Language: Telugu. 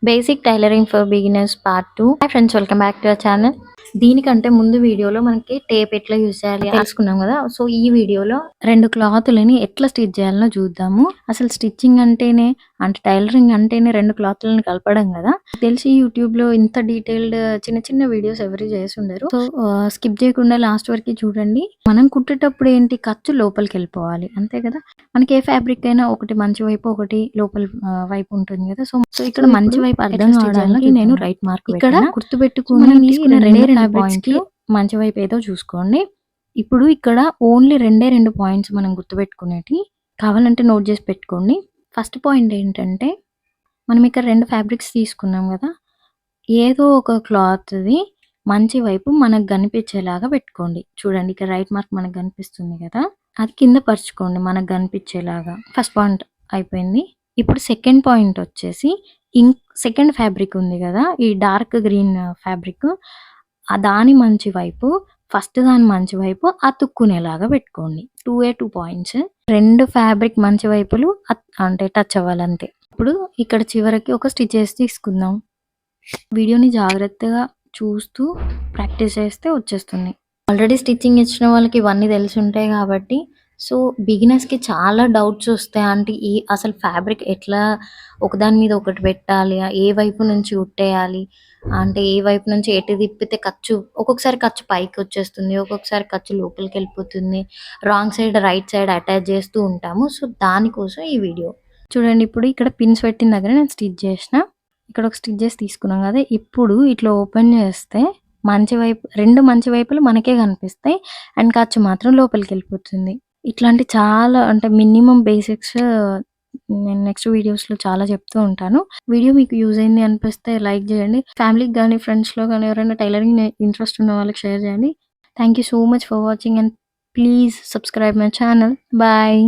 Basic tailoring for beginners part 2. Hi friends, welcome back to our channel. దీనికంటే ముందు వీడియోలో మనకి టేప్ ఎట్లా యూజ్ చేయాలి తెలుసుకున్నాం కదా. సో ఈ వీడియోలో 2 క్లాతులని ఎట్లా స్టిచ్ చేయాలో చూద్దాము. అసలు స్టిచ్చింగ్ అంటేనే అంటే టైలరింగ్ అంటేనే 2 క్లాతులని కలపడం కదా. తెలిసి యూట్యూబ్ లో ఇంత డీటెయిల్డ్ చిన్న చిన్న వీడియోస్ ఎవరు చేసి ఉండరు. సో స్కిప్ చేయకుండా లాస్ట్ వరకు చూడండి. మనం కుట్టేటప్పుడు ఏంటి, ఖర్చు లోపలికి వెళ్ళిపోవాలి అంతే కదా. మనకి ఏ ఫ్యాబ్రిక్ అయినా ఒకటి మంచి వైపు ఒకటి లోపల వైపు ఉంటుంది కదా. సో ఇక్కడ మంచి వైపు అర్థం కావడానికి నేను రైట్ మార్క్ ఇక్కడ గుర్తుపెట్టుకుని తీసుకున్న 2 పాయింట్స్ మంచి వైపు ఏదో చూసుకోండి. ఇప్పుడు ఇక్కడ ఓన్లీ 2 పాయింట్స్ మనం గుర్తుపెట్టుకునేటి, కావాలంటే నోట్ చేసి పెట్టుకోండి. ఫస్ట్ పాయింట్ ఏంటంటే, మనం ఇక్కడ 2 ఫ్యాబ్రిక్స్ తీసుకున్నాం కదా, ఏదో ఒక క్లాత్ది మంచి వైపు మనకు కనిపించేలాగా పెట్టుకోండి. చూడండి ఇక్కడ రైట్ మార్క్ మనకు కనిపిస్తుంది కదా, అది కింద పరుచుకోండి మనకు కనిపించేలాగా. ఫస్ట్ పాయింట్ అయిపోయింది. ఇప్పుడు సెకండ్ పాయింట్ వచ్చేసి, సెకండ్ ఫ్యాబ్రిక్ ఉంది కదా, ఈ డార్క్ గ్రీన్ ఫ్యాబ్రిక్, దాని మంచి వైపు ఫస్ట్ దాని మంచి వైపు అతుక్కునేలాగా పెట్టుకోండి. 2 పాయింట్స్, 2 ఫ్యాబ్రిక్ మంచి వైపులు అంటే టచ్ అవ్వాలంతే. ఇప్పుడు ఇక్కడ చివరికి ఒక స్టిచెస్ తీసుకుందాం. వీడియోని జాగ్రత్తగా చూస్తూ ప్రాక్టీస్ చేస్తే వచ్చేస్తుంది. ఆల్రెడీ స్టిచ్చింగ్ ఇచ్చిన వాళ్ళకి ఇవన్నీ తెలిసి ఉంటాయి కాబట్టి, సో బిగినర్స్కి చాలా డౌట్స్ వస్తాయి. అంటే అసలు ఫ్యాబ్రిక్ ఎట్లా ఒకదాని మీద ఒకటి పెట్టాలి, ఏ వైపు నుంచి కుట్టేయాలి, అంటే ఏ వైపు నుంచి ఎటు తిప్పితే ఖర్చు, ఒక్కొక్కసారి ఖర్చు పైకి వచ్చేస్తుంది, ఒక్కొక్కసారి ఖర్చు లోపలికి వెళ్ళిపోతుంది, wrong side right side attach చేస్తూ ఉంటాము. సో దానికోసం ఈ వీడియో చూడండి. ఇప్పుడు ఇక్కడ పిన్స్ పెట్టిన దగ్గర నేను స్టిచ్ చేసిన, ఇక్కడ ఒక స్టిచ్ చేసి తీసుకున్నాం కదా. ఇప్పుడు ఇట్లా ఓపెన్ చేస్తే మంచి వైపు 2 మంచి వైపులు మనకే కనిపిస్తాయి, అండ్ ఖర్చు మాత్రం లోపలికి వెళ్ళిపోతుంది. ఇట్లాంటి చాలా అంటే మినిమం బేసిక్స్ నేను నెక్స్ట్ వీడియోస్లో చాలా చెప్తూ ఉంటాను. వీడియో మీకు యూజ్ అయింది అనిపిస్తే లైక్ చేయండి. ఫ్యామిలీకి కానీ ఫ్రెండ్స్లో కానీ ఎవరైనా టైలరింగ్ ఇంట్రెస్ట్ ఉన్న వాళ్ళకి షేర్ చేయండి. Thank you so much for watching and please subscribe my channel. Bye.